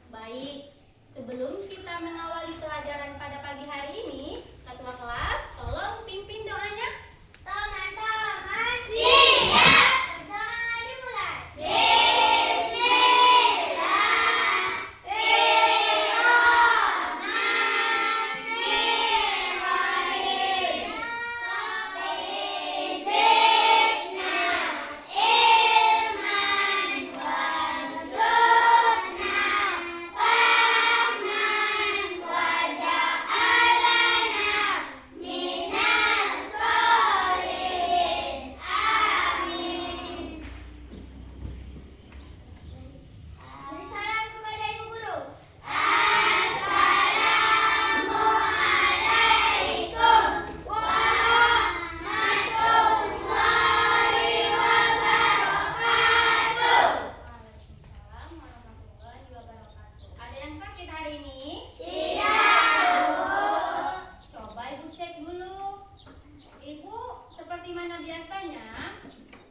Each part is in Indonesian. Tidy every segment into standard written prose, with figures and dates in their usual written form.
Baik, sebelum kita mengawali pelajaran pada pagi hari ini, Ketua kelas tolong pimpin doanya. Teman-teman siap. Pertama dimulai.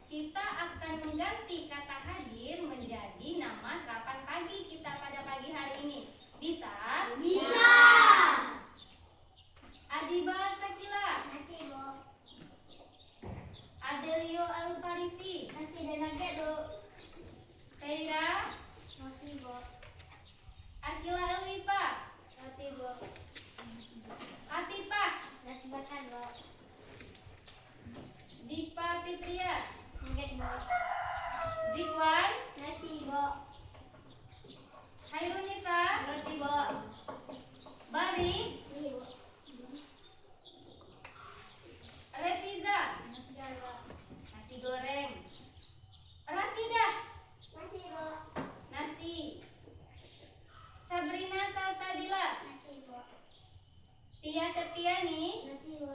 Kita akan mengganti kata hadir menjadi nama serapan pagi kita pada pagi hari ini. Bisa? Bisa. Adiba Sakila. Nasi, Bu. Adelio Alfarisi. Nasi dan nugget, Bu. Teira. Nasi, Bu. Akila Elwipa. Nasi, Bu. Atifah. Nasi bakar, Bu. Dipa Fitria. Nugget, Bu. Zikwan. Nasi, Bu. Hairunisa. Roti, Bu. Bari. Ini, Bu. Refiza. Nasi goreng, Bu. Nasi goreng. Rasidah. Nasi, Bu. Nasi. Sabrina Salsabila. Nasi, Bu. Tia Septiani. Nasi, Bu.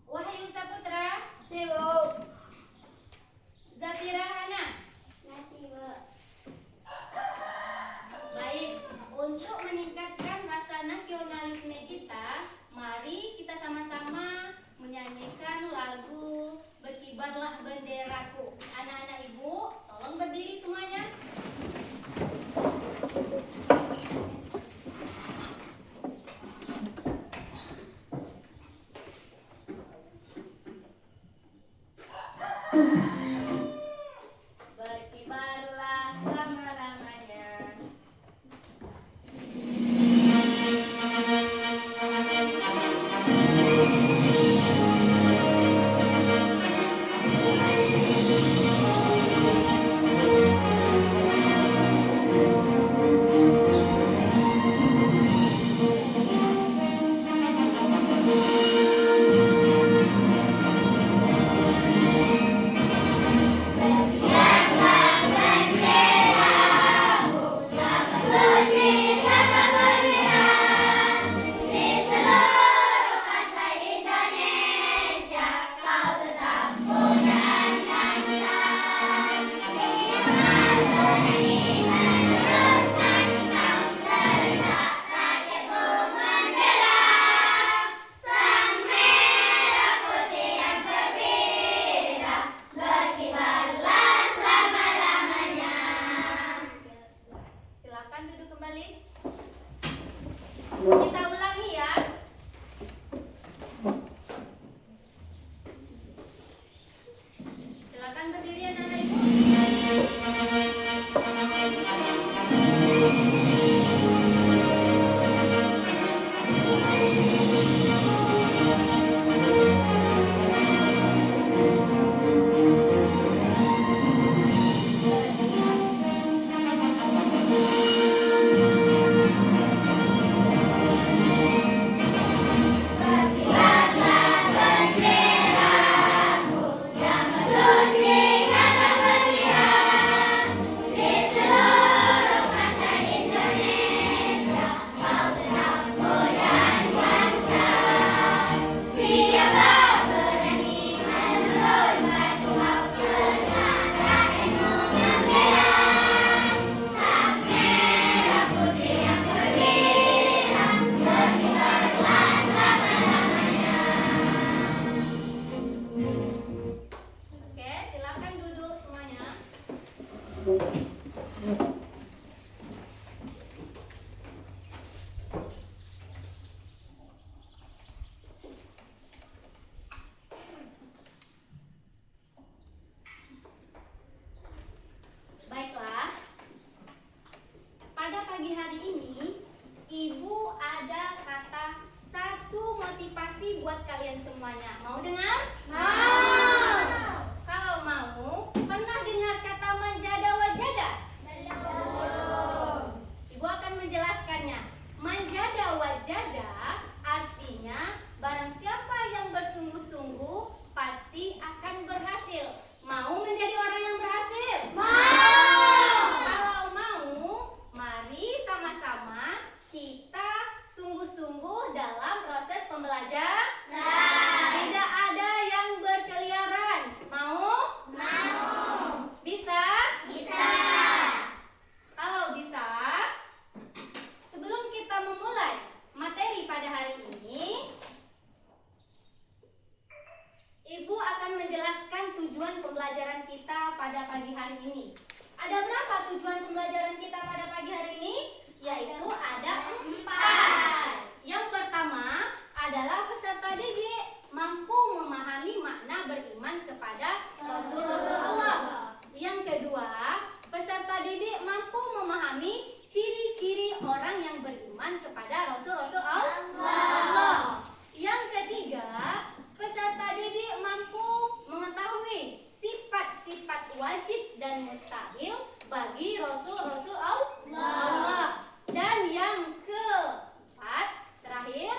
Wahyu Saputra. Nasi, Bu. Zafira Hana. Nasi, Bu. Baik, untuk meningkatkan rasa nasionalisme kita, mari kita sama-sama menyanyikan lagu Berkibarlah Benderaku. Anak-anak ibu, tolong berdiri semuanya. Berkibarlah selama-lamanya. Silakan duduk kembali. Kita ulangi ya. Silakan berdiri anak-anak ibu. Oke, silakan duduk semuanya. semuanya. Mau dengar? Mau. Kalau mau, pernah dengar kata manjada wajada? Belum. Ibu akan menjelaskannya. Manjada wajada artinya barang siapa yang bersungguh-sungguh pasti akan berhasil. Mau menjadi orang yang berhasil? Mau. Kalau mau, mari sama-sama kita sungguh-sungguh dalam proses pembelajaran. Tidak ada yang berkeliaran. Mau? Mau. Bisa? Bisa. Kalau bisa, sebelum kita memulai materi pada hari ini, Ibu akan menjelaskan tujuan pembelajaran kita pada pagi hari ini. Ada berapa tujuan pembelajaran kita pada pagi hari ini? Yaitu ada 4. Yang pertama adalah peserta didik mampu memahami makna beriman kepada Rasul-Rasul Allah. Yang kedua, peserta didik mampu memahami ciri-ciri orang yang beriman kepada Rasul-Rasul Allah. Yang ketiga, peserta didik mampu mengetahui sifat-sifat wajib dan mustahil bagi Rasul-Rasul Allah. Dan yang keempat, terakhir,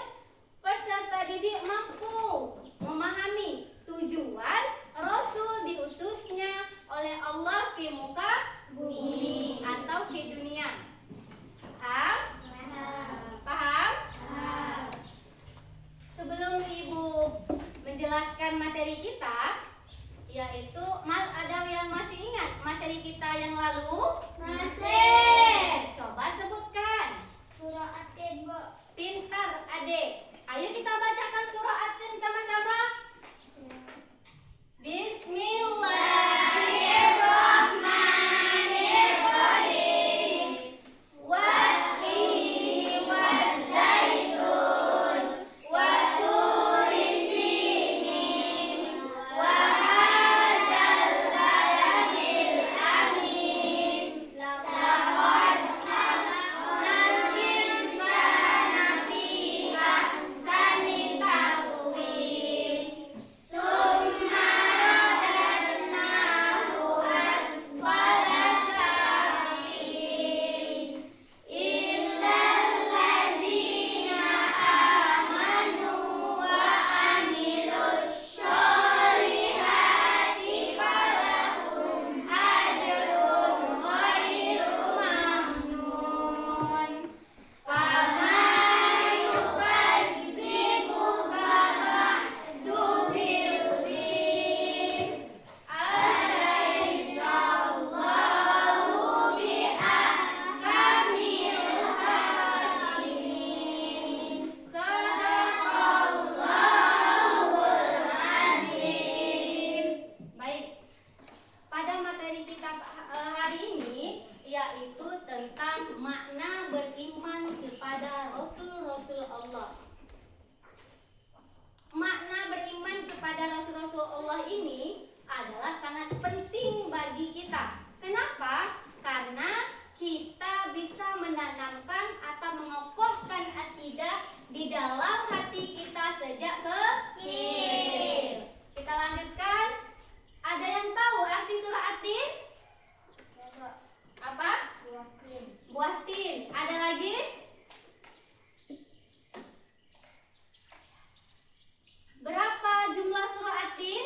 peserta didik mampu memahami tujuan Rasul diutusnya oleh Allah ke muka bumi atau ke dunia. Paham? Paham? Sebelum Ibu menjelaskan materi kita, yaitu ada yang masih ingat materi kita yang lalu? Masih. Coba sebutkan. Surah At-Tin, Bu. Pintar adik. Ayo kita bacakan surah At-Tin sama-sama. Bismillahirrahmanirrahim. Wat-tini waz-zaitun wa turi sinin wa hadzal baladil amin. Laqad khalaqnal insana fi ahsani taqwim. Summa radadnahu asfala safilin. Illal ladzina amanu wa amilus sholihati falahum ajrun ghairu mamnun. Faman yukadzibuka ba'du biddin, alaysa Allahu biahkamil hakimin. Sadaqallahul azim. Baik. Pada materi kita hari ini yaitu tentang makna beriman kepada Rasul-Rasul Allah. Makna beriman kepada Rasul-Rasul Allah ini adalah sangat penting bagi kita. Kenapa? Karena kita bisa menanamkan atau mengokohkan akidah di dalam hati kita sejak kecil. Kita lanjutkan. Ada yang tahu arti surah At-Tin? Apa? Buah tin. Ada lagi? Berapa jumlah surah At-Tin?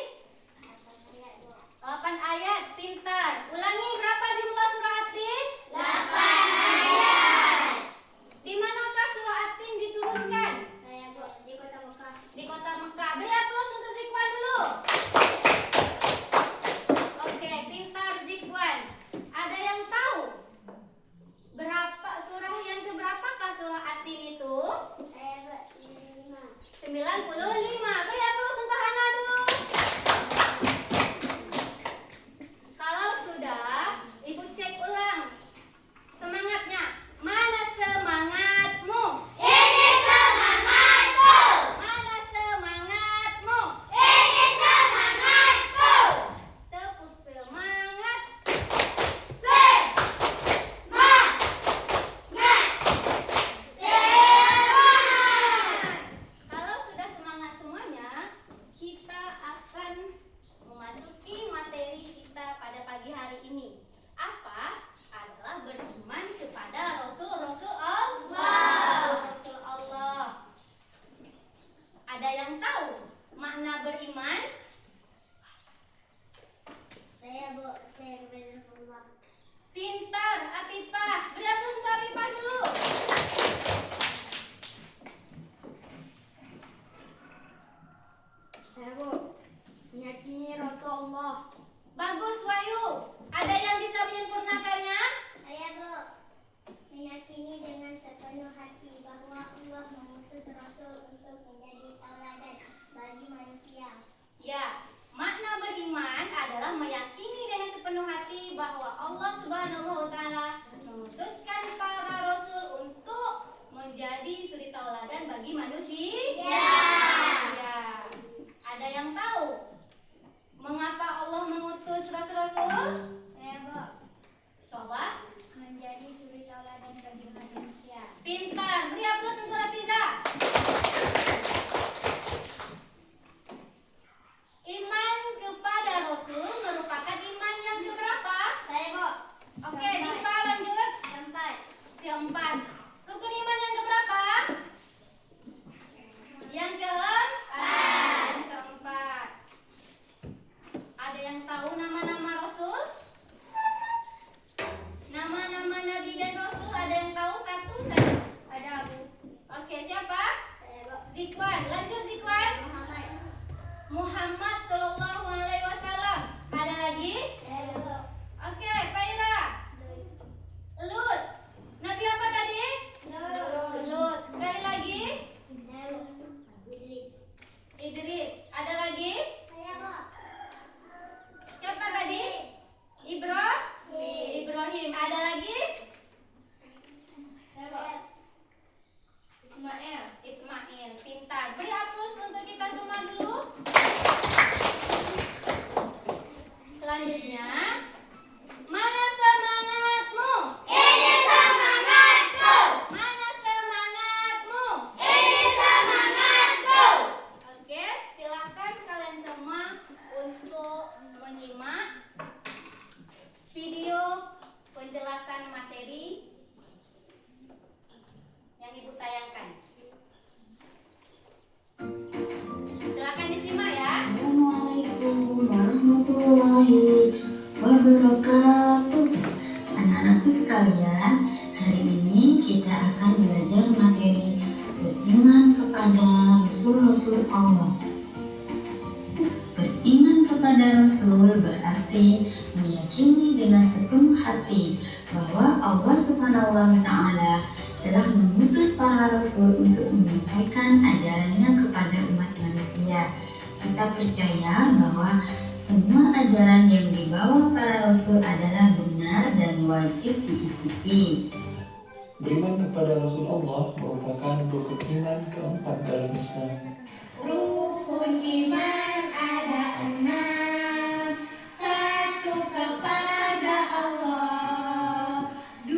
Ada lagi? Ismail. Ismail, pintar. Beri aplaus untuk kita semua dulu. Selanjutnya, mana semangatmu? Ini semangatku. Mana semangatmu? Ini semangatku. Oke, silahkan kalian semua untuk menyimak video penjelasan materi yang Ibu tayangkan. Silahkan disimak ya. Assalamualaikum warahmatullahi wabarakatuh. Anak-anakku sekalian, hari ini kita akan belajar materi beriman kepada Rasul-Rasul Allah. Beriman kepada Rasul berarti meyakini dengan sepenuh hati bahwa Allah Subhanahu wa Ta'ala telah mengutus para rasul untuk menyampaikan ajarannya kepada umat manusia. Kita percaya bahwa semua ajaran yang dibawa para rasul adalah benar dan wajib diikuti. Beriman kepada Rasul Allah merupakan rukun iman keempat dalam Islam. Rukun iman ada 6. 1 kepada Allah, 2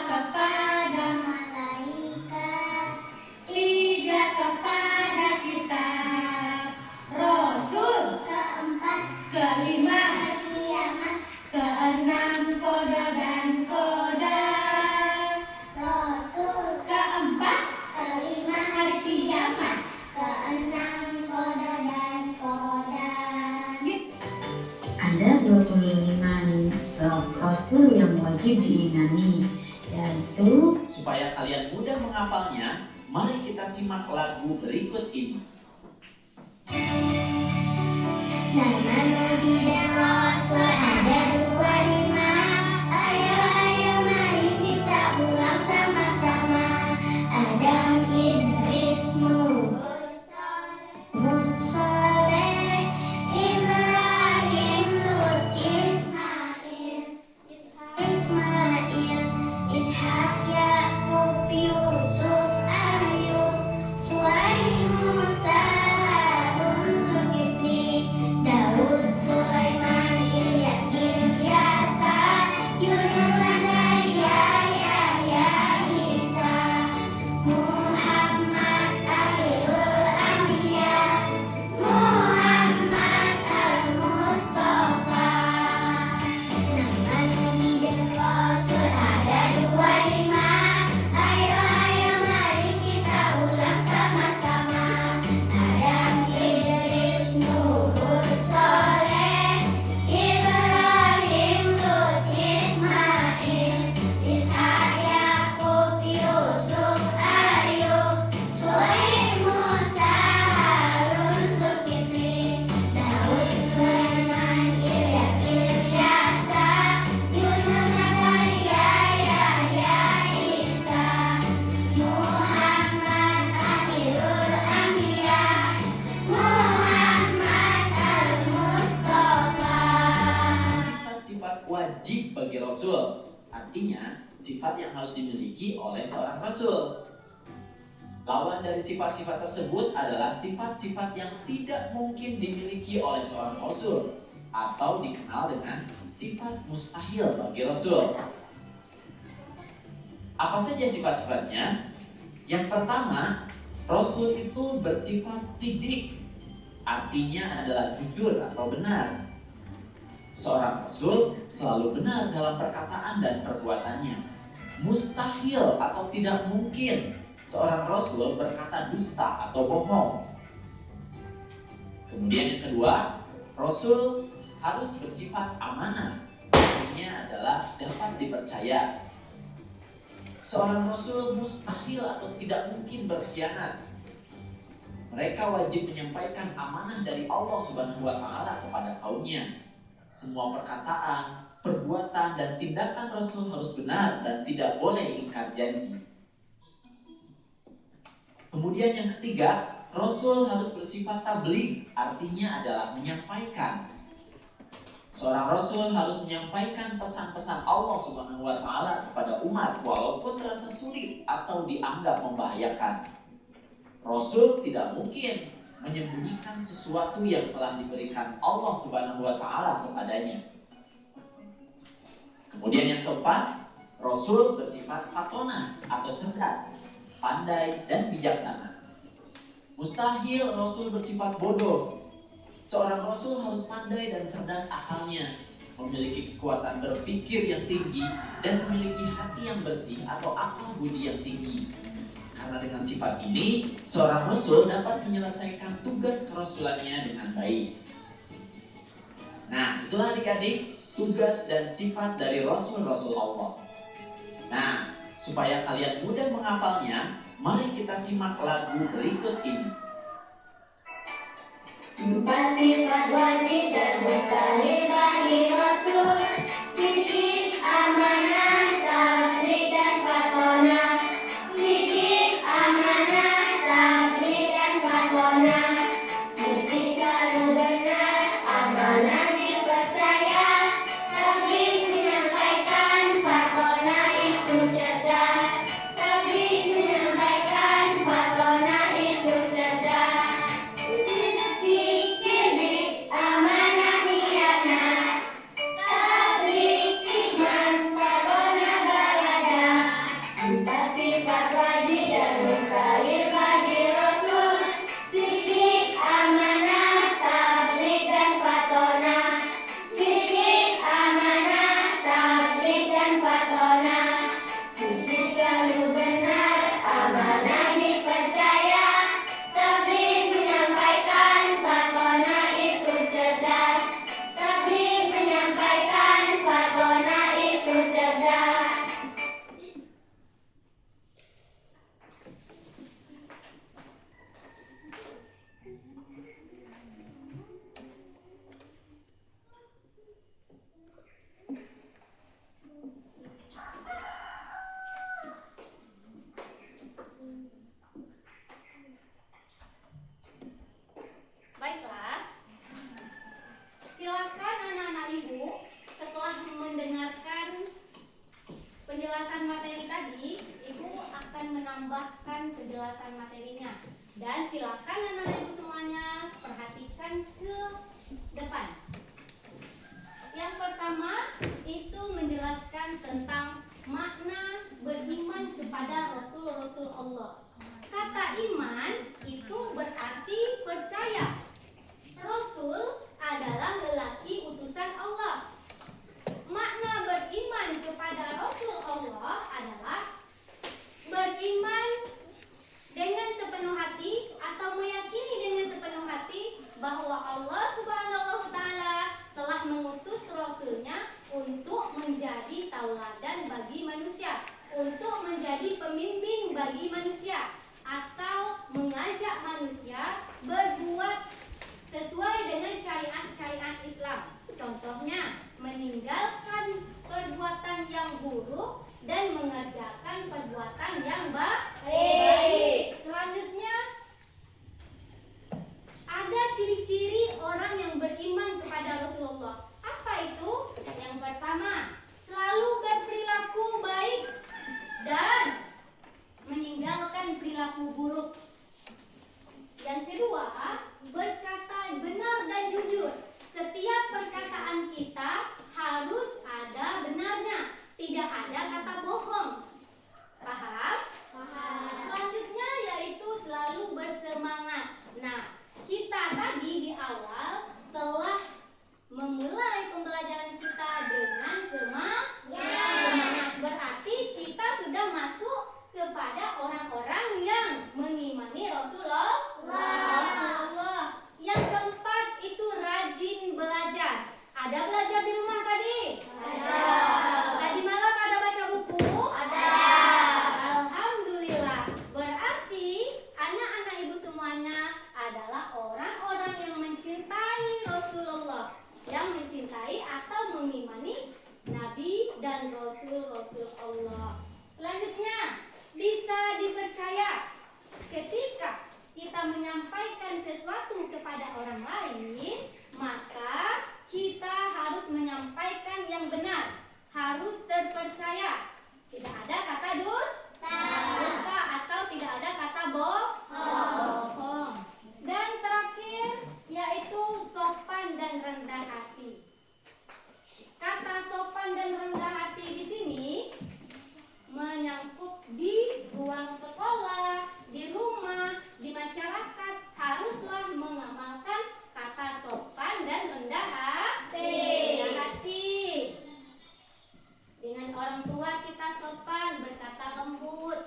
kepada malaikat, 3 kepada kitab, Rasul, 4 kelima hari kiamat, 6 qada dan qadar, Rasul, 4 kelima hari kiamat, 6 qada dan qadar. Ada 25 rasul yang wajib diimani, yaitu Supaya kalian mudah menghafalnya, mari kita simak lagu berikut ini. Nama Nabi dan Rasul ada 25. Ayo, ayo mari kita ulang sama-sama. Adam, Idris, Nuh, Hud, Saleh, Ibrahim, Lut, Ismail, Ishak, Yakub, Yusuf, Ayub, Suhaib, Musa, Harun, Zulkifli, Daud, Sulaiman, Ilyas, Ilyasa, Yunus, Zakaria, Yahya, Isa, Muhammad, Akhirul Anbiya, Muhammad Al-Mustafa. Nama Nabi dan Rasul ada 25. Ayo, ayo mari kita ulang sama-sama. Adam, Idris, Nuh, Hud, Saleh, Ibrahim, Lut, Ismail, Ishak, Yakub, Yusuf, Ayub, Suhaib, Musa, Harun, Zulkifli, Daud, Sulaiman, Ilyas, Ilyasa, Yunus, Zakaria, Yahya, Isa, Muhammad Akhirul Anbiya, Muhammad Al-Mustafa. Sifat-sifat wajib bagi Rasul, artinya sifat yang harus dimiliki oleh seorang Rasul. Lawan dari sifat-sifat tersebut adalah sifat-sifat yang tidak mungkin dimiliki oleh seorang Rasul, atau dikenal dengan sifat mustahil bagi Rasul. Apa saja sifat-sifatnya? Yang pertama, Rasul itu bersifat sidik, artinya adalah jujur atau benar. Seorang Rasul selalu benar dalam perkataan dan perbuatannya. Mustahil atau tidak mungkin seorang Rasul berkata dusta atau bohong. Kemudian yang kedua, Rasul harus bersifat amanah, artinya adalah dapat dipercaya. Seorang Rasul mustahil atau tidak mungkin berkhianat. Mereka wajib menyampaikan amanah dari Allah Subhanahu wa Ta'ala kepada kaumnya. Semua perkataan, perbuatan, dan tindakan Rasul harus benar dan tidak boleh ingkar janji. Kemudian yang ketiga, Rasul harus bersifat tabligh, artinya adalah menyampaikan. Seorang Rasul harus menyampaikan pesan-pesan Allah Subhanahu wa Ta'ala kepada umat, walaupun terasa sulit atau dianggap membahayakan. Rasul tidak mungkin menyembunyikan sesuatu yang telah diberikan Allah Subhanahu wa Ta'ala kepadanya. Kemudian yang keempat, Rasul bersifat fatona atau cerdas, pandai dan bijaksana. Mustahil Rasul bersifat bodoh. Seorang Rasul harus pandai dan cerdas akalnya, memiliki kekuatan berpikir yang tinggi, dan memiliki hati yang bersih atau akal budi yang tinggi. Karena dengan sifat ini, seorang Rasul dapat menyelesaikan tugas kerasulannya dengan baik. Nah, itulah adik-adik tugas dan sifat dari Rasul-Rasul Allah. Nah, supaya kalian mudah menghafalnya, mari kita simak lagu berikut ini. 4 sifat wajib dan mustahil bagi Rasul: siddiq, amanah, tabligh dan fatonah. Siddiq, amanah, tabligh dan fatonah. Siddiq selalu benar, amanah dipercaya, tabligh menyampaikan, fatonah itu cerdas. Tabligh menyampaikan, fatonah itu cerdas. Baiklah, silakan anak-anak ibu setelah mendengarkan penjelasan materi tadi, ibu akan menambahkan penjelasan materinya. Dan silakan anak-anak ibu semuanya perhatikan ke depan. Yang pertama itu menjelaskan tentang makna beriman kepada Rasul-Rasul Allah. Kata iman itu berarti percaya. Rasul adalah lelaki utusan Allah. Makna beriman kepada Rasul Allah adalah beriman dengan sepenuh hati atau meyakini dengan sepenuh hati bahwa Allah Subhanahu wa Ta'ala telah mengutus Rasulnya untuk menjadi tauladan bagi manusia, untuk menjadi pembimbing bagi manusia, atau mengajak manusia berbuat sesuai dengan syariat-syariat Islam. Contohnya, meninggalkan perbuatan yang buruk dan mengerjakan perbuatan yang baik. Selanjutnya, ada ciri-ciri orang yang beriman kepada Rasulullah. Apa itu? Yang pertama, selalu berperilaku baik dan meninggalkan perilaku buruk. Yang kedua, berkata benar dan jujur. Setiap perkataan kita harus ada benarnya, tidak ada kata bohong. Paham? Paham. Selanjutnya yaitu selalu bersemangat. Nah, kita tadi di awal telah memulai pembelajaran kita dengan semangat. Berarti kita sudah masuk kepada orang-orang yang mengimani Rasulullah. Yang keempat itu rajin belajar. Ada belajar di rumah tadi? Ada. Tadi malam ada baca buku? Ada. Alhamdulillah. Berarti anak-anak ibu semuanya adalah orang-orang yang mencintai Rasulullah, yang mencintai atau mengimani Nabi dan Rasul-Rasul Allah. Selanjutnya, bisa dipercaya. Ketika kita menyampaikan sesuatu kepada orang lain, maka kita harus menyampaikan yang benar, harus terpercaya. Tidak ada kata dusta atau tidak ada kata bohong. Dan terakhir yaitu sopan dan rendah hati. Kata sopan dan rendah hati di sini menyangkut di ruang sekolah, di rumah, di masyarakat, haruslah mengamalkan kata sopan dan rendah hati. Dengan orang tua kita sopan, berkata lembut.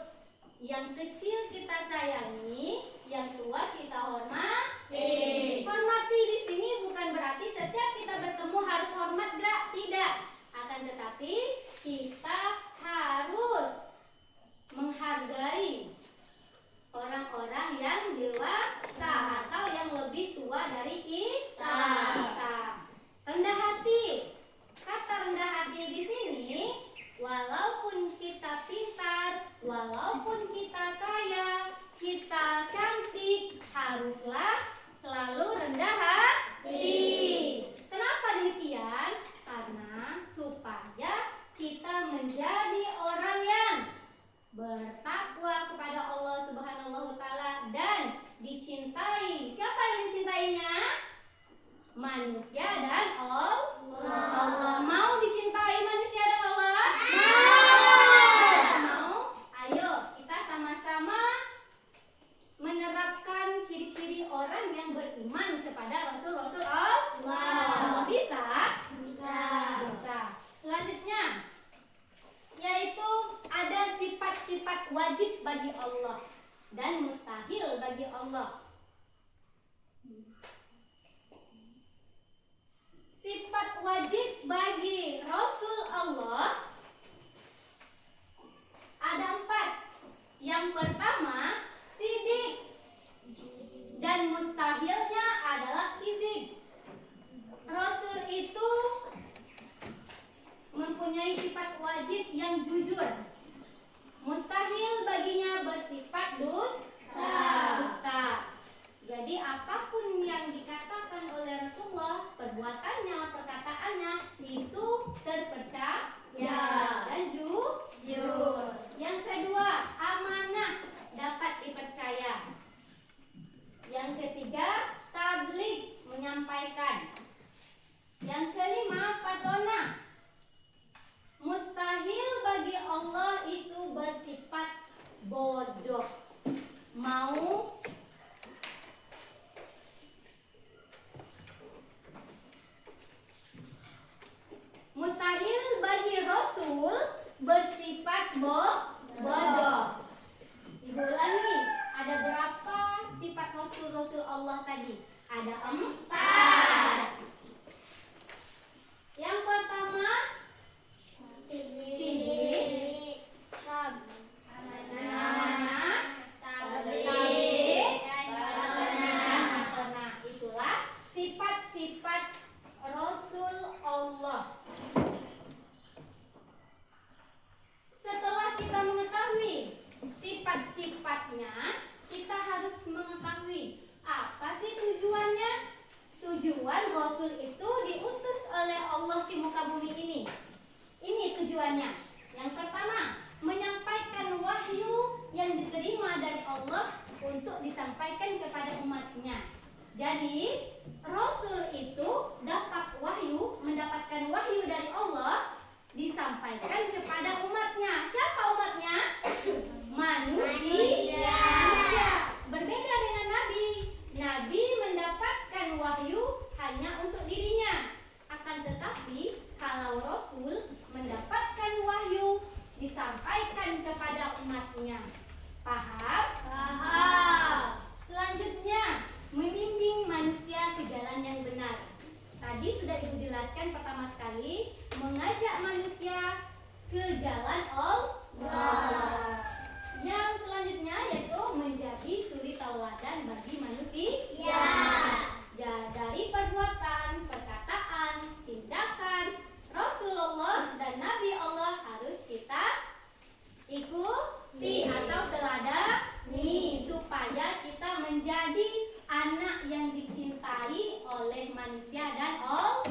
Yang kecil kita sayangi, yang tua kita hormati. Hormati di sini bukan berarti setiap kita bertemu harus hormat, tidak. Akan tetapi kita harus menghargai orang-orang yang dewasa atau yang lebih tua dari kita. Rendah hati. Kata rendah hati di sini, walaupun kita pintar, walaupun kita kaya, kita cantik, haruslah selalu rendah hati. Kenapa demikian? Karena supaya kita menjadi orang yang bertakwa kepada Allah Subhanahu wa taala dan dicintai. Siapa yang mencintainya? Manusia dan Allah. Mau dicintai manusia dan Allah? Mau? Ayo kita sama-sama menerapkan ciri-ciri orang yang beriman kepada Rasul-Rasul Allah. Bisa? Bisa. Selanjutnya yaitu ada sifat-sifat wajib bagi Allah dan mustahil bagi Allah. Sifat wajib bagi Rasul Allah ada 4. Yang pertama, sidik, dan mustahilnya adalah kizib. Rasul itu mempunyai sifat wajib yang jujur. Mustahil baginya bersifat dusta. Jadi apapun yang dikatakan oleh Rasulullah, perbuatannya, perkataannya itu terpercaya dan jujur. Yang kedua, amanah, dapat dipercaya. Yang ketiga, tabligh, menyampaikan. Yang kelima, patonah. Mustahil bagi Allah itu bersifat bodoh. Mustahil bagi Rasul bersifat bodoh. Ibu ulangi, ada berapa sifat Rasul Allah tadi? Ada 4. Yang pertama, sidik, amanah, tabligh, dan patonah. Itulah sifat-sifat Rasul Allah. Setelah kita mengetahui sifat-sifatnya, kita harus mengetahui apa sih tujuannya. Tujuan Rasul itu diutus oleh Allah di muka bumi ini. Ini tujuannya. Yang pertama, menyampaikan wahyu yang diterima dari Allah untuk disampaikan kepada umatnya. Jadi, Rasul itu mendapatkan wahyu dari Allah, disampaikan kepada umatnya. Siapa umatnya? Manusia. Berbeda dengan Nabi. Nabi mendapatkan wahyu hanya untuk dirinya. Akan tetapi, kalau Rasul mendapatkan wahyu, disampaikan kepada umatnya. Paham? Paham. Selanjutnya, membimbing manusia ke jalan yang benar. Tadi sudah Ibu jelaskan pertama sekali, mengajak manusia ke jalan Allah. Yang selanjutnya yaitu menjadi suri tauladan bagi manusia. Ya, dari perbuatan, perkataan, tindakan Rasulullah dan Nabi Allah harus kita ikuti atau teladani supaya kita menjadi anak yang dicintai oleh manusia dan Allah.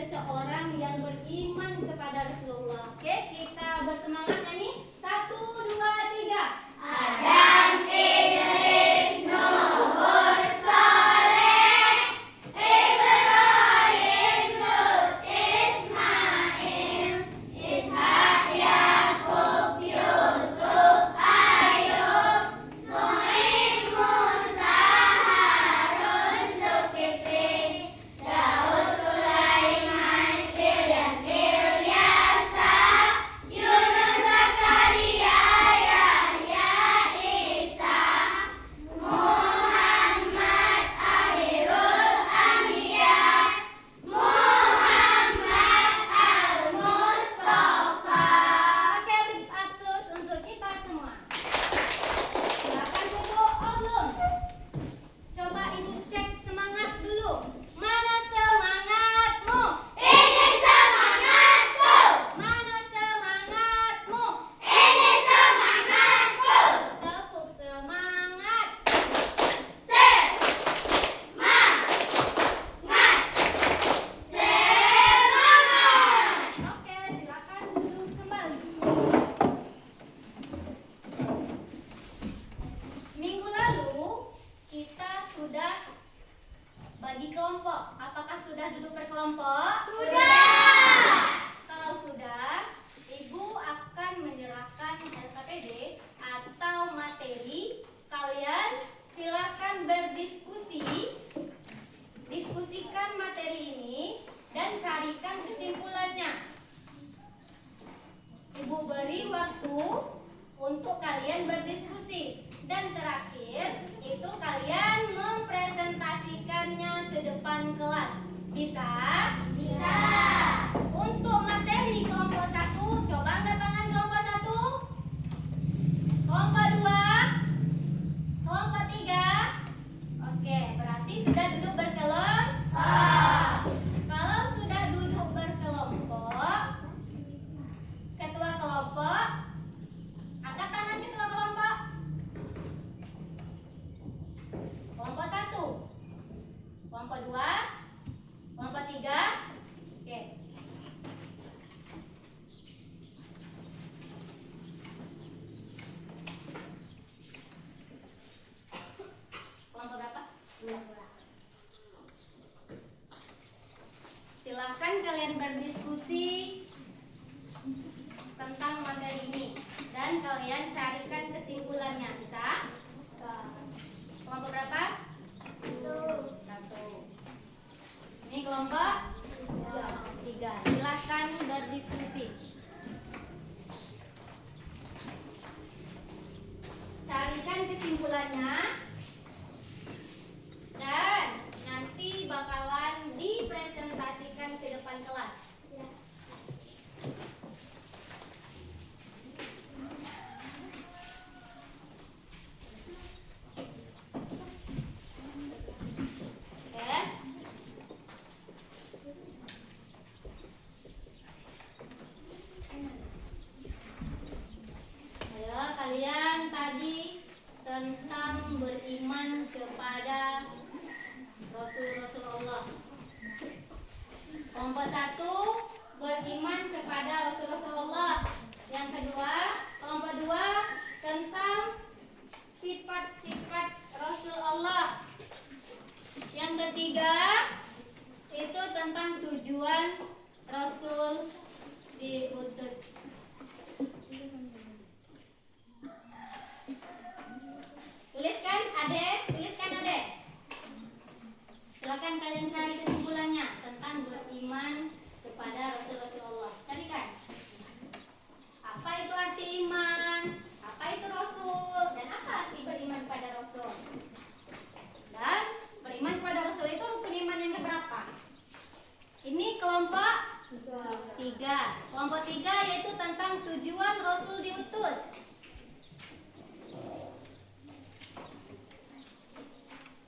seseorang yang beriman kepada Rasulullah. Oke, kita bersemangat nyanyi. 1, 2, 3. Adam, Idris, Nuh, Saleh, Ibrahim, Lut, Ismail, Ishak, Yakub, Yusuf, Ayub, Suhaib, Musa, Harun, Zulkifli, Daud, Sulaiman, Ilyas, Ilyasa, Yunus, Zakaria, Yahya, Isa, Muhammad, Akhirul Anbiya, Muhammad Al-Mustafa. Oke, big applause untuk kita semua. Silakan duduk. Oh, belum? Coba ibu cek semangat dulu. Mana semangatmu? Ini semangatku, Mana semangatmu? ini semangatku. Tepuk semangat. Semangat. Oke, silakan duduk kembali. Minggu lalu kita sudah bagi kelompok. Apakah sudah duduk berkelompok? Kalau sudah, Ibu akan menyerahkan LKPD atau materi. Kalian silakan berdiskusi. Diskusikan materi ini dan carikan kesimpulannya. Ibu beri waktu untuk kalian berdiskusi. Dan terakhir, itu kalian mempresentasikannya ke depan kelas. Bisa? Bisa. Untuk materi kelompok 1, coba angkat tangan kelompok 1. Kelompok 2. Kelompok 3. Oke, berarti sudah duduk berkelompok. Kalau sudah duduk berkelompok, ketua kelompok, angkat tangan ketua kelompok. Kelompok 1, kelompok 2, kelompok 3. Oke. Kelompok berapa? 2. Silahkan kalian berdiskusi tentang materi ini dan kalian carikan kesimpulannya. Bisa? Kelompok berapa? 1. Ini kelompok 3. Silahkan berdiskusi. Carikan kesimpulannya dan nanti bakalan dipresentasikan ke depan kelas. Oke. Ayo kalian tadi tentang beriman kepada Rasulullah. Kelompok 1 beriman kepada Rasulullah. Yang kedua, kelompok 2 tentang sifat-sifat Rasulullah. Yang ketiga itu tentang tujuan Rasul diutus. Tuliskan adek. Silakan kalian cari kesimpulannya tentang beriman kepada Rasulullah. Carikan. Apa itu arti iman? Apa itu Rasul? Dan apa arti beriman kepada Rasul? Dan beriman kepada Rasul itu rukun iman yang keberapa? Ini kelompok 3. Kelompok 3 yaitu tentang tujuan Rasul diutus.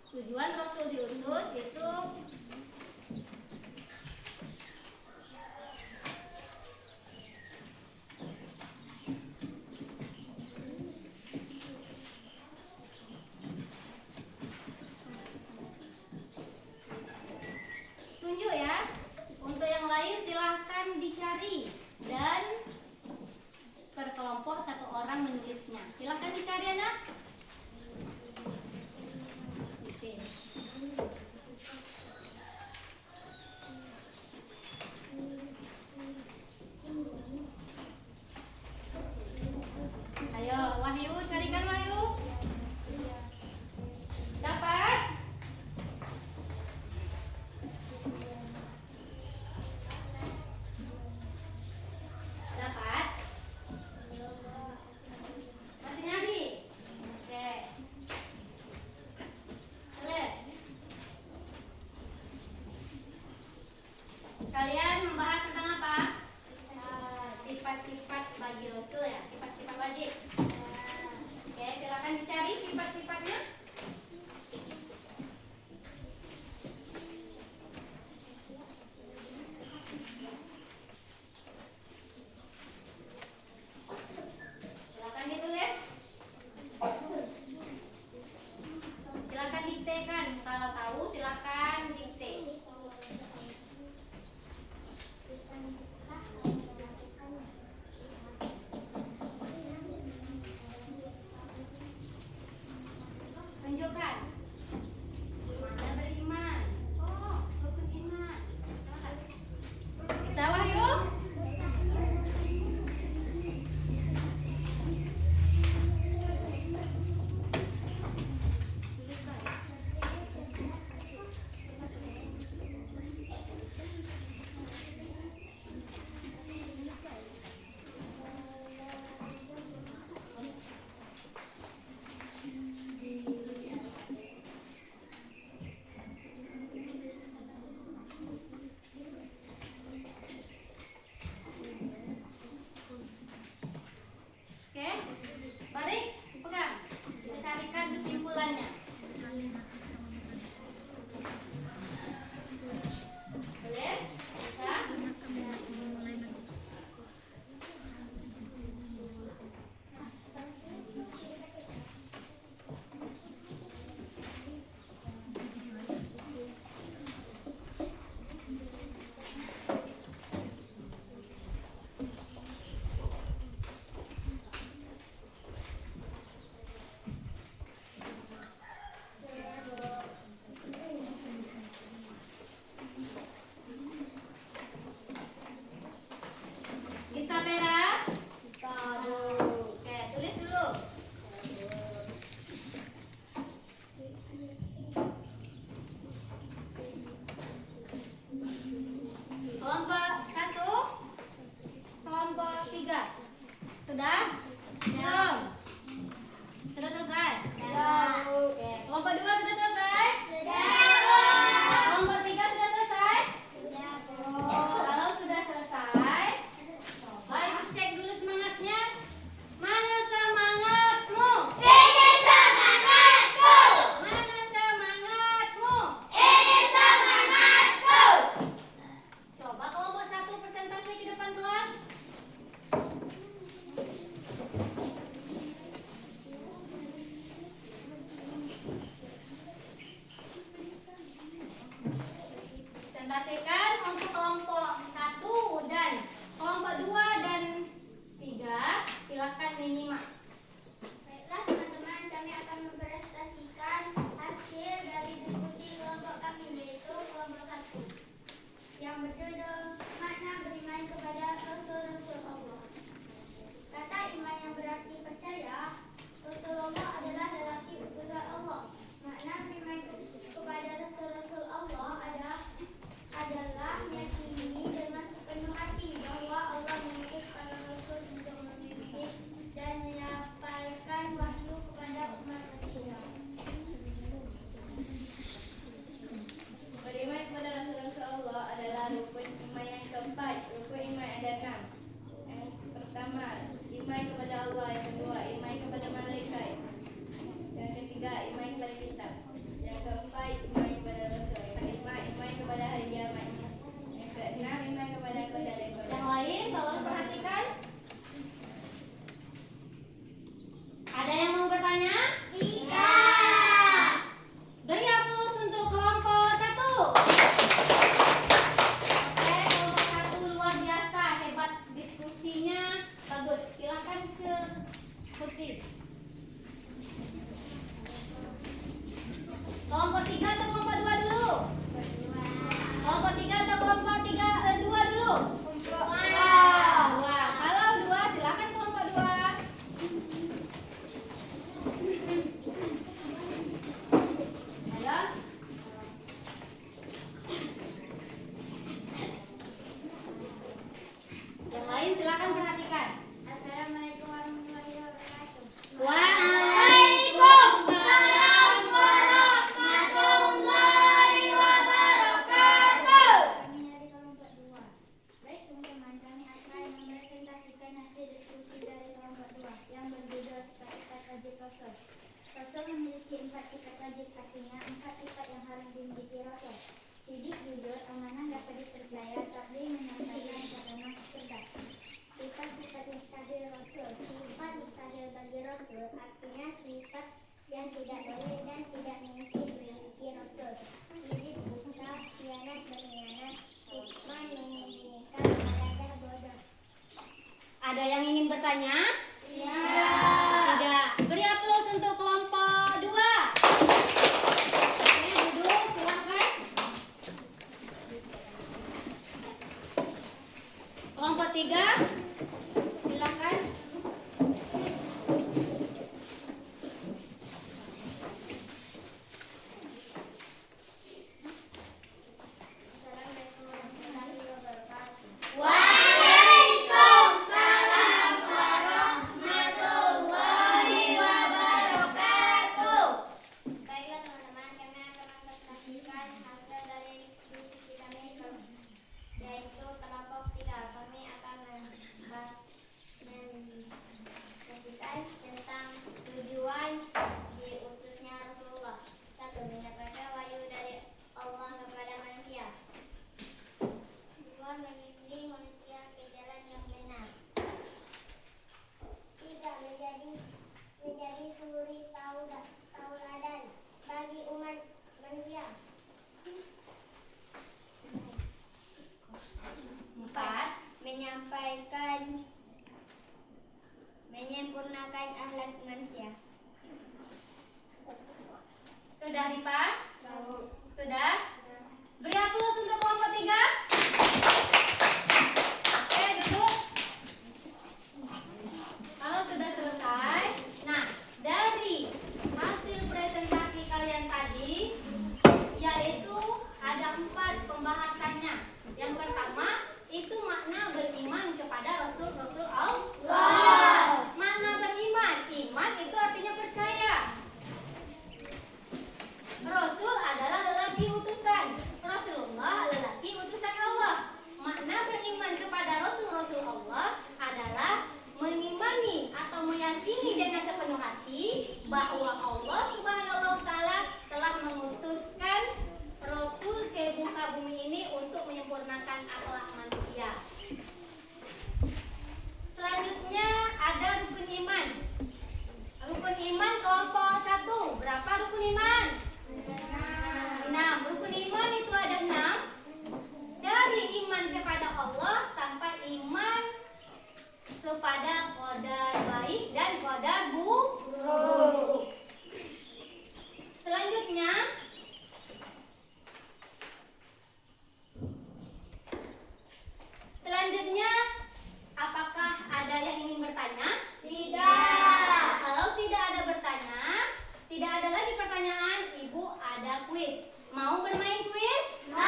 Tujuan Rasul diutus itu tunjuk ya. Untuk yang lain silahkan dicari dan per kelompok satu orang menulisnya. Silahkan dicari anak. Oke. Ayo Wahyu, carikan Wahyu. Dapat? Dapat? Masih nyari? Oke. Tulis. Kalian membahas tentang apa? Sifat-sifat bagi Rasul ya, sifat-sifat wajib. Oke, silakan dicari sifat-sifatnya. Silakan ditulis. Silakan diktekan. Kalau tahu silakan dikte. Tunjukkan. Mana beriman? Oh, rukun iman. Bisa Wahyu? Tuliskan. wajib, artinya 4 sifat yang harus dimiliki Rasul. Sidik, jujur, amanah, dapat dipercaya, tabligh, menyampaikan, cerdas, cerdas. Sifat mustahil Rasul. Sifat mustahil bagi Rasul artinya sifat yang tidak boleh dan tidak mungkin dimiliki Rasul. Sidik, dusta, khianat, berkhianat, hikmah, menyembunyikan, meradah, bodoh. Ada yang ingin bertanya? Ya. Tidak. Beri aplaus untuk kelompok 2. Oke, duduk, silakan. Kelompok 3, silakan. Assalamualaikum warahmatullahi wabarakatuh. Waalaikumsalam warahmatullahi wabarakatuh. Baiklah teman-teman, kami akan mempresentasikan hasil dari diskusi kami, yaitu kelompok 3. Kami akan membahas tentang tujuan diutusnya Rasulullah. 1. Menyampaikan wahyu dari Allah kepada manusia. 2. Membimbing manusia ke jalan yang benar. 3. Menjadi suri tauladan bagi umat manusia. 4. Menyempurnakan akhlak manusia. Sudah, Rifa? Sudah? Beri aplaus untuk kelompok 3. Oke, duduk. Kalau sudah selesai, nah, dari hasil presentasi kalian tadi, yaitu ada 4 pembahasannya. Yang pertama, itu makna beriman kepada Rasul-Rasul Allah. Makna beriman, iman itu artinya percaya. Rasul adalah lelaki utusan. Rasulullah lelaki utusan Allah. Makna beriman kepada Rasul-Rasul Allah adalah mengimani atau meyakini dengan sepenuh hati bahwa Allah Subhanahu wa Ta'ala telah mengutuskan Rasul ke muka bumi ini untuk menyempurnakan akhlak manusia. Selanjutnya ada rukun iman. Rukun iman kelompok 1. Berapa rukun iman? 6. Rukun iman itu ada 6. Dari iman kepada Allah sampai iman kepada qadar baik dan qadar buruk. Selanjutnya apakah ada yang ingin bertanya? Tidak. Kalau tidak ada bertanya, tidak ada lagi pertanyaan, Ibu ada kuis. Mau bermain kuis? Mau.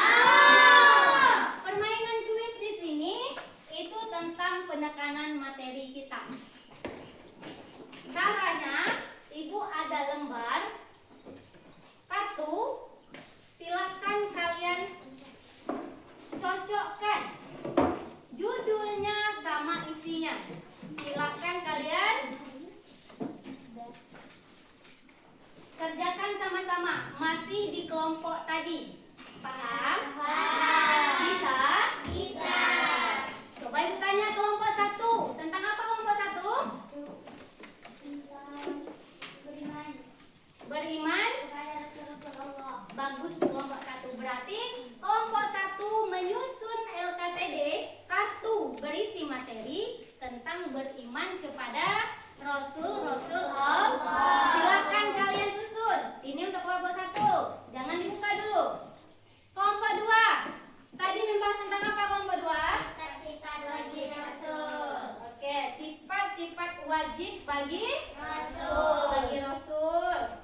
Permainan kuis di sini itu tentang penekanan materi kita. Caranya, Ibu ada lembar kartu, silakan kalian cocokkan judulnya sama isinya. Silakan kalian kerjakan sama-sama. Masih di kelompok tadi. Paham? Bisa? Bisa. Coba Ibu tanya kelompok 1. Tentang apa kelompok 1? Beriman Kepada Rasulullah. Bagus kelompok 1. Berarti kelompok 1 menyusun LKPD, kartu berisi materi tentang beriman kepada Rasul-Rasul Allah. Silakan kalian susun. Ini untuk kelompok 1. Jangan dibuka dulu. Kelompok 2. Tadi membahas tentang apa kelompok 2? Sifat wajib Rasul. Oke, sifat-sifat wajib bagi Rasul. Rasul.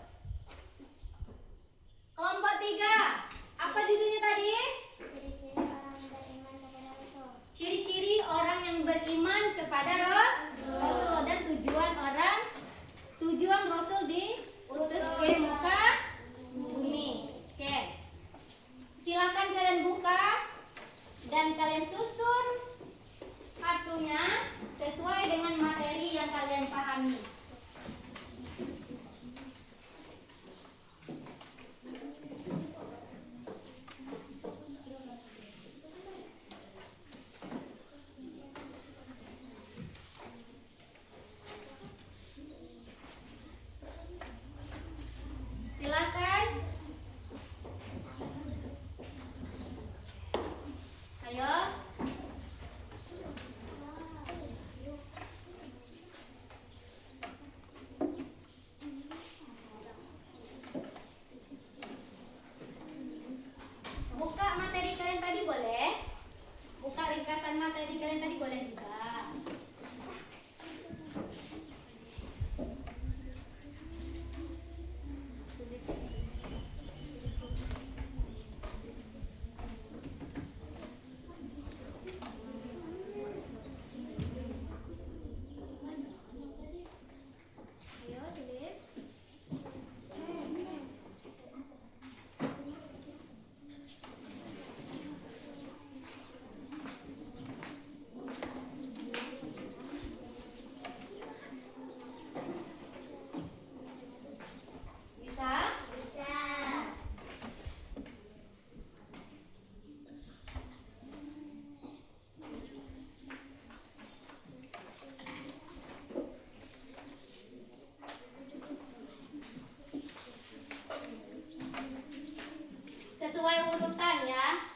sesuai urutan ya.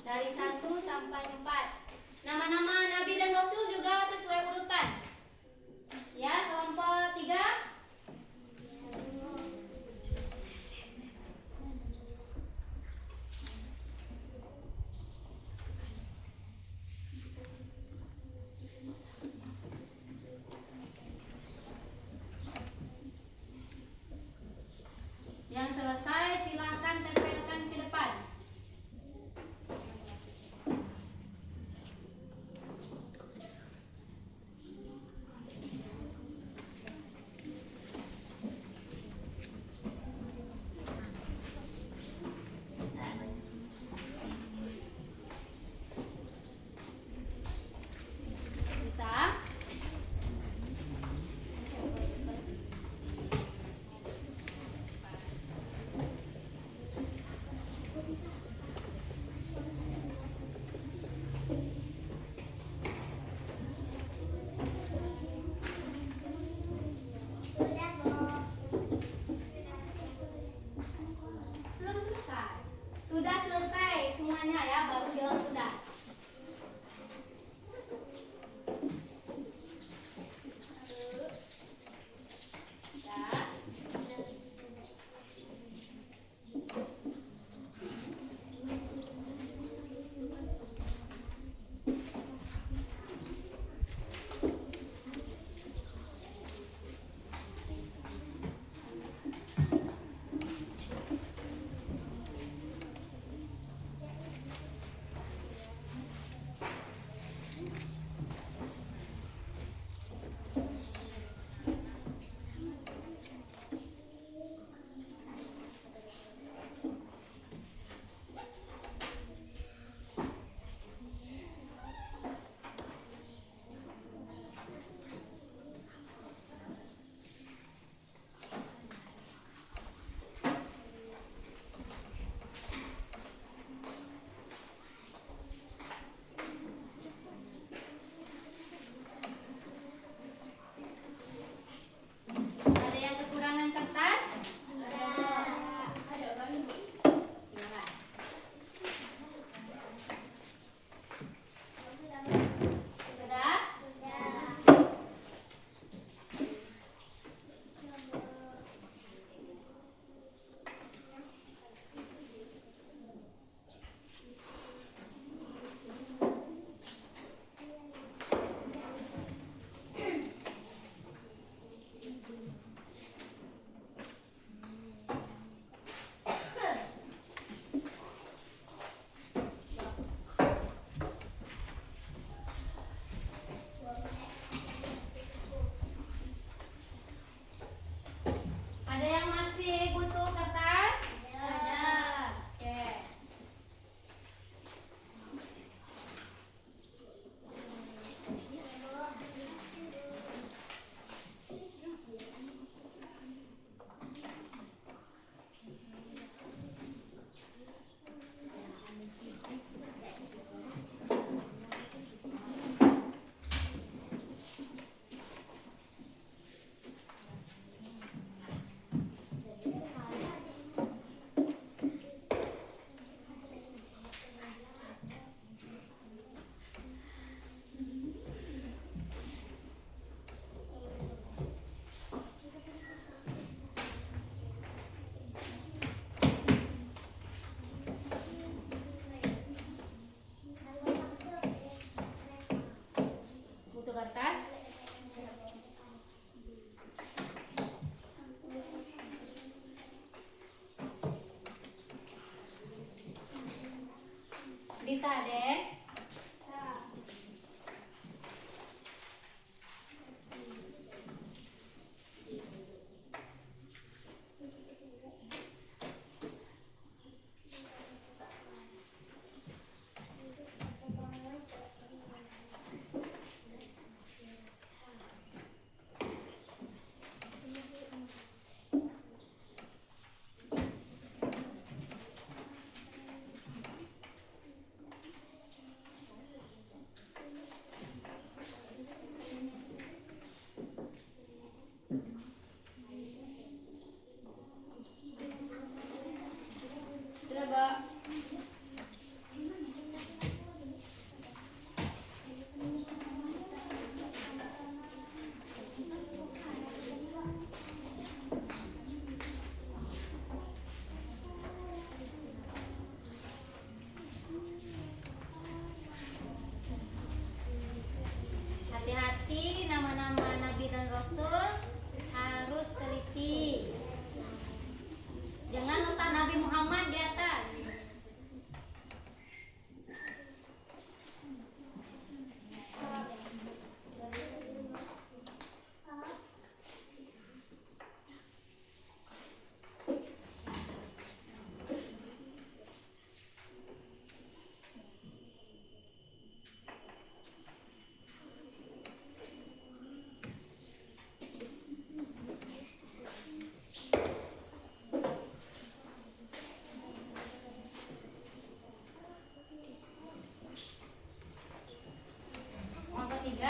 Dari 1 sampai 4. Nama-nama Nabi dan Rasul juga sesuai urutan. Ya, kelompok 3. Yang selesai silakan tempelkan ke depan. Bisa? Sudah, Bu. Belum selesai. Sudah selesai semuanya ya, baru jawab sudah. Ya. Ada yang kekurangan kertas? Silakan. Sudah? Ada yang masih butuh kertas? Oke. Butuh kertas? Bisa, Dek? Rasul harus teliti. Jangan letak Nabi Muhammad di atas. Kelompok 3.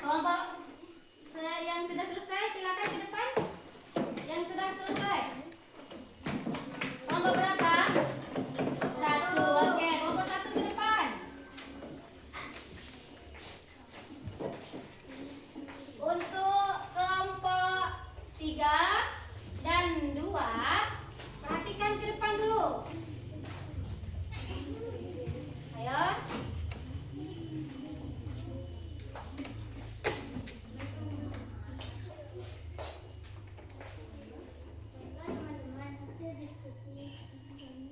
Kelompok yang sudah selesai silakan ke depan. Yang sudah selesai. Kelompok berapa? 1. Oke, kelompok 1 ke depan. Untuk kelompok 3 dan 2, perhatikan ke depan dulu. Ayo. Teman-teman, hasil diskusi kami.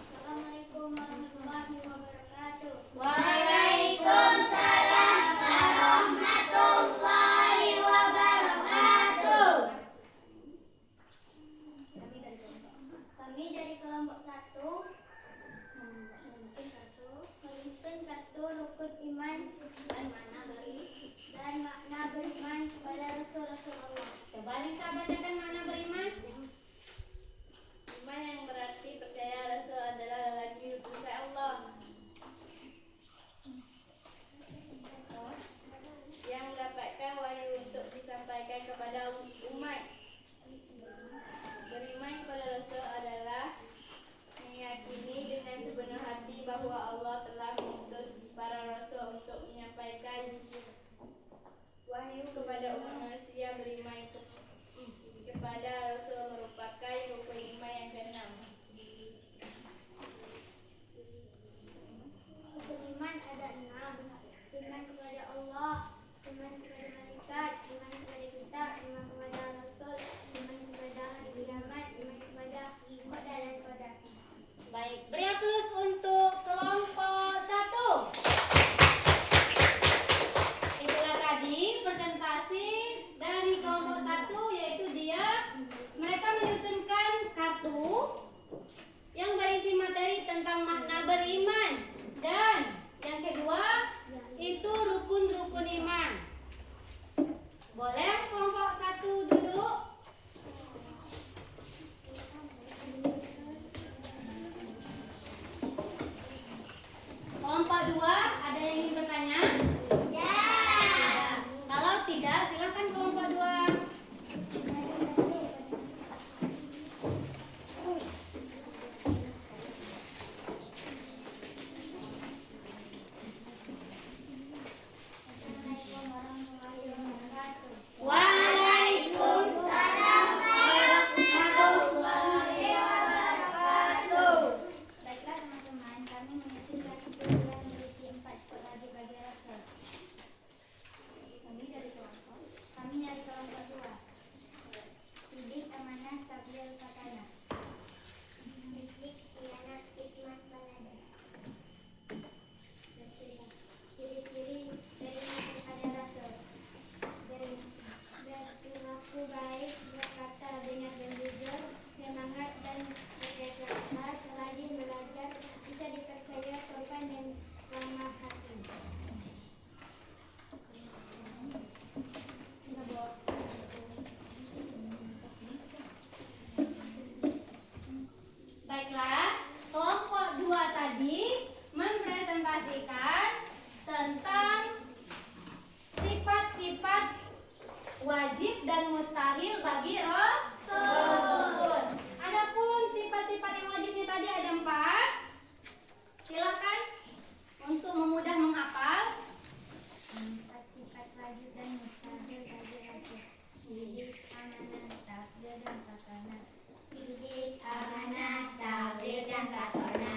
Assalamualaikum warahmatullahi wabarakatuh. Waalaikumsalam warahmatullahi wabarakatuh. Kami dari kelompok 1 menyusun kartu rukun iman dan makna beriman kepada Rasulullah. Coba Lisa bacakan makna beriman. Iman yang berarti percaya Rasul adalah lelaki utusan Allah yang mendapatkan wahyu untuk disampaikan kepada umat. Beriman kepada Rasul adalah meyakini dengan sebenar hati bahwa Allah telah mengutus para rasul untuk menyampaikan wahyu kepada umat manusia. Beriman kepada Rasul merupakan rukun iman yang keenam. Rukun iman ada 6. Iman kepada Allah, iman kepada malaikat, iman kepada kitab, iman kepada Rasul, iman kepada hari kiamat, iman kepada qadar dan qadar. Baik, beri aplaus untuk kelompok 1. Itulah tadi presentasi dari kelompok 1, yaitu mereka menyusunkan kartu yang berisi materi tentang makna beriman, dan yang kedua itu rukun-rukun iman. Boleh kelompok 1 duduk? Kelompok 2 ada yang ingin bertanya? Kalau tidak, silakan kelompok 2. Assalamualaikum wajib dan mustahil bagi Rasul. Adapun sifat-sifat yang wajibnya tadi ada 4. Silakan untuk memudah menghafal. 4 sifat wajib dan mustahil bagi Rasul. Sidik, amanah, takdir, dan patona. Sidik, amanah, takdir, dan patona.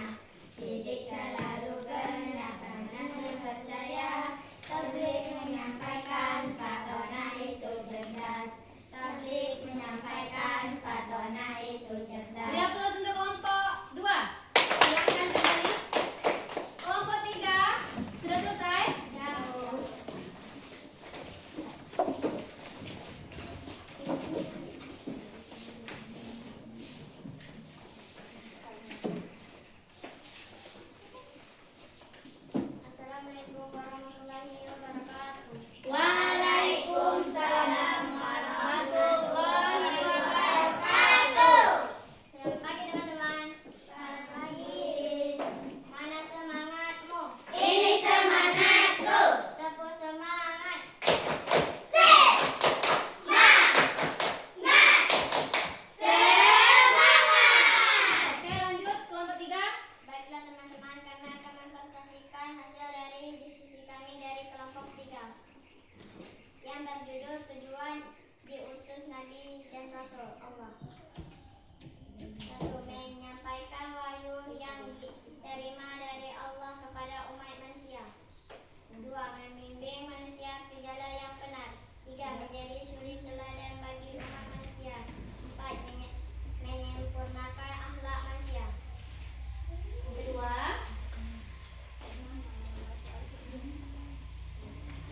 Sidik selalu benar, amanah terpercaya. Tabligh menyampaikan, patona itu cerdas. Tabligh menyampaikan, patona itu cerdas. Beri aplaus untuk kelompok 2. Silakan kembali. Kelompok 3 sudah selesai? Jauh. Assalamualaikum warahmatullahi wabarakatuh. Waalaikumsalam warahmatullahi wabarakatuh. Selamat pagi teman-teman. Selamat pagi. Mana semangatmu? Ini semangatku. Tepuk semangat. Oke, lanjut kelompok 3. Baiklah teman-teman, kami akan mempresentasikan hasil dari diskusi kami dari kelompok 3 yang berjudul tujuan diutus Nabi dan Rasul Allah. 1. Menyampaikan wahyu yang diterima dari Allah kepada umat manusia. 2. Membimbing manusia ke jalan yang benar. 3. Menjadi suri teladan bagi umat manusia. 4. Menyempurnakan akhlak manusia. Kedua.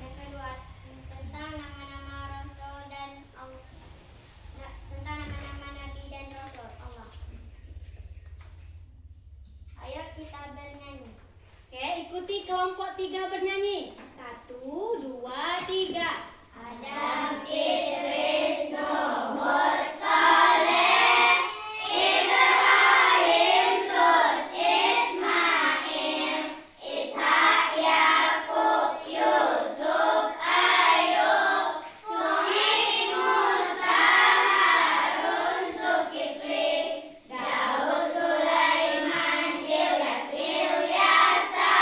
Yang kedua, tentang nama-nama Rasul dan Allah. Tentang nama-nama Nabi dan Rasul Allah. Ayo kita bernyanyi. Oke, ikuti kelompok 3 bernyanyi. 1, 2, 3. Adam, Idris, Nuh, Saleh, Ibrahim, Lut, Ismail, Ishak, Yakub, Yusuf, Ayub, Nuh, Musa, Harun, Zulkifli, Daud, Sulaiman, Ilyasa,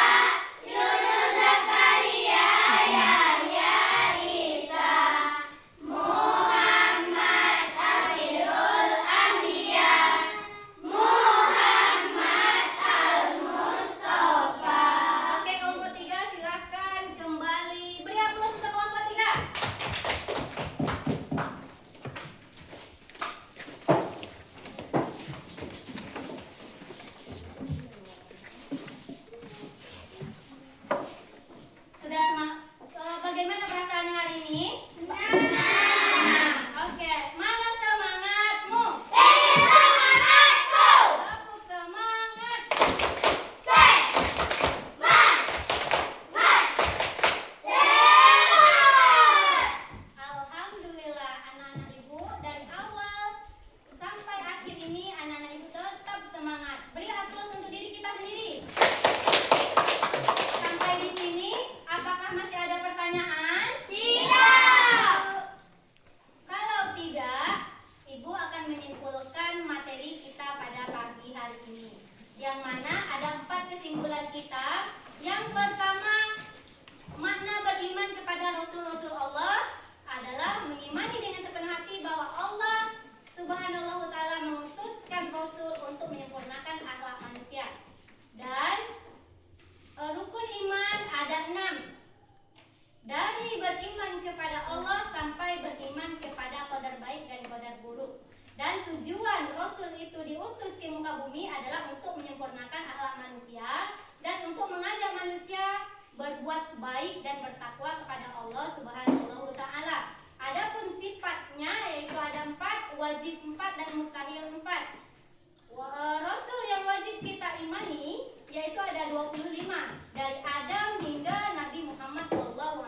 Yunus, Zakaria, Yahya, Isa, Muhammad, akhirul anbiya, Muhammad al-Mustafa. Oke, kelompok 3 silakan kembali. Beri aplaus untuk kelompok 3. Sudah bagaimana perasaannya hari ini? Oke, mana semangatmu? Ini semangatku. Tepuk semangat. Alhamdulillah anak-anak ibu dari awal sampai akhir ini anak-anak ibu tetap semangat. Beri aplaus untuk diri kita sendiri. Sampai di sini, apakah masih ada pertanyaan? Tidak. Kalau tidak, ibu akan menyimpulkan materi kita pada pagi hari ini. Yang mana ada 4 kesimpulan kita. Yang pertama, makna beriman kepada Rasul-Rasul Allah adalah mengimani dengan sepenuh hati bahwa Allah Subhanahu wa ta'ala mengutuskan Rasul untuk menyempurnakan akhlak manusia. Dan rukun iman ada 6. Dari beriman kepada Allah sampai beriman kepada qadar baik dan qadar buruk. Dan tujuan Rasul itu diutus ke muka bumi adalah untuk menyempurnakan akhlak manusia dan untuk mengajak manusia berbuat baik dan bertakwa kepada Allah Subhanahu wa ta'ala. Adapun sifatnya yaitu ada 4, wajib 4 dan mustahil 4. Rasul yang wajib kita imani yaitu ada 25, dari Adam hingga Nabi Muhammad SAW.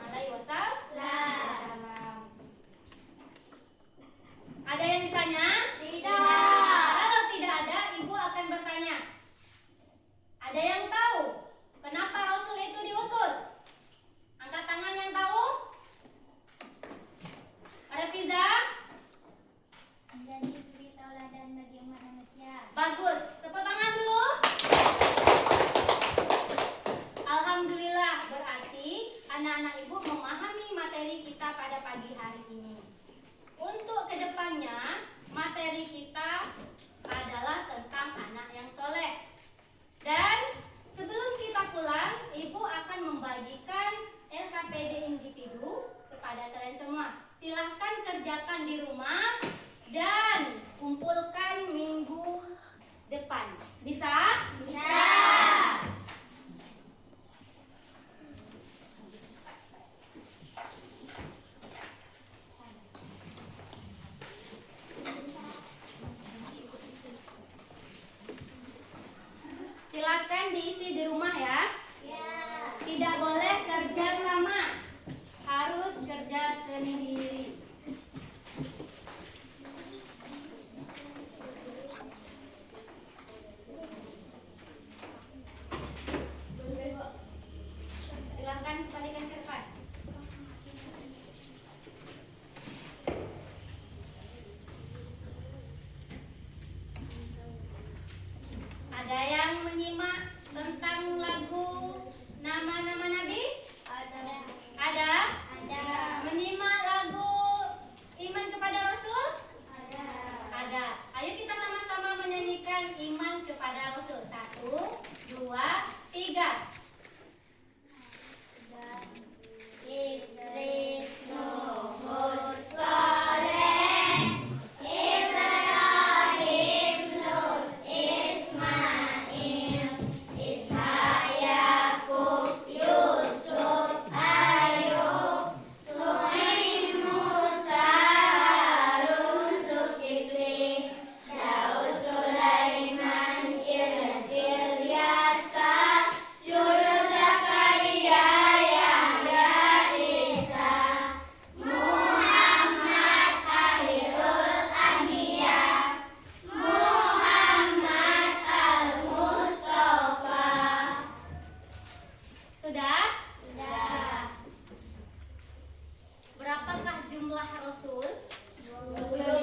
Ada yang ditanya? Tidak. Kalau tidak ada, ibu akan bertanya. Ada yang tahu kenapa Rasul itu diutus? Angkat tangan yang tahu. memahami materi kita pada pagi hari ini. Untuk kedepannya, materi kita adalah tentang anak yang soleh. Dan sebelum kita pulang, Ibu akan membagikan LKPD individu kepada kalian semua. Silahkan kerjakan di rumah dan kumpulkan minggu depan. Bisa? Bisa. Silakan diisi di rumah ya. Tidak boleh kerja sama, harus kerja sendiri. Silakan kembalikan ke depan. Ada yang menyimak tentang lagu nama-nama Nabi? Ada? Menyimak lagu iman kepada Rasul? Ada. Ayo kita sama-sama menyanyikan iman kepada Rasul. 1, 2, 3. Sudah? Berapakah jumlah Rasul? 12.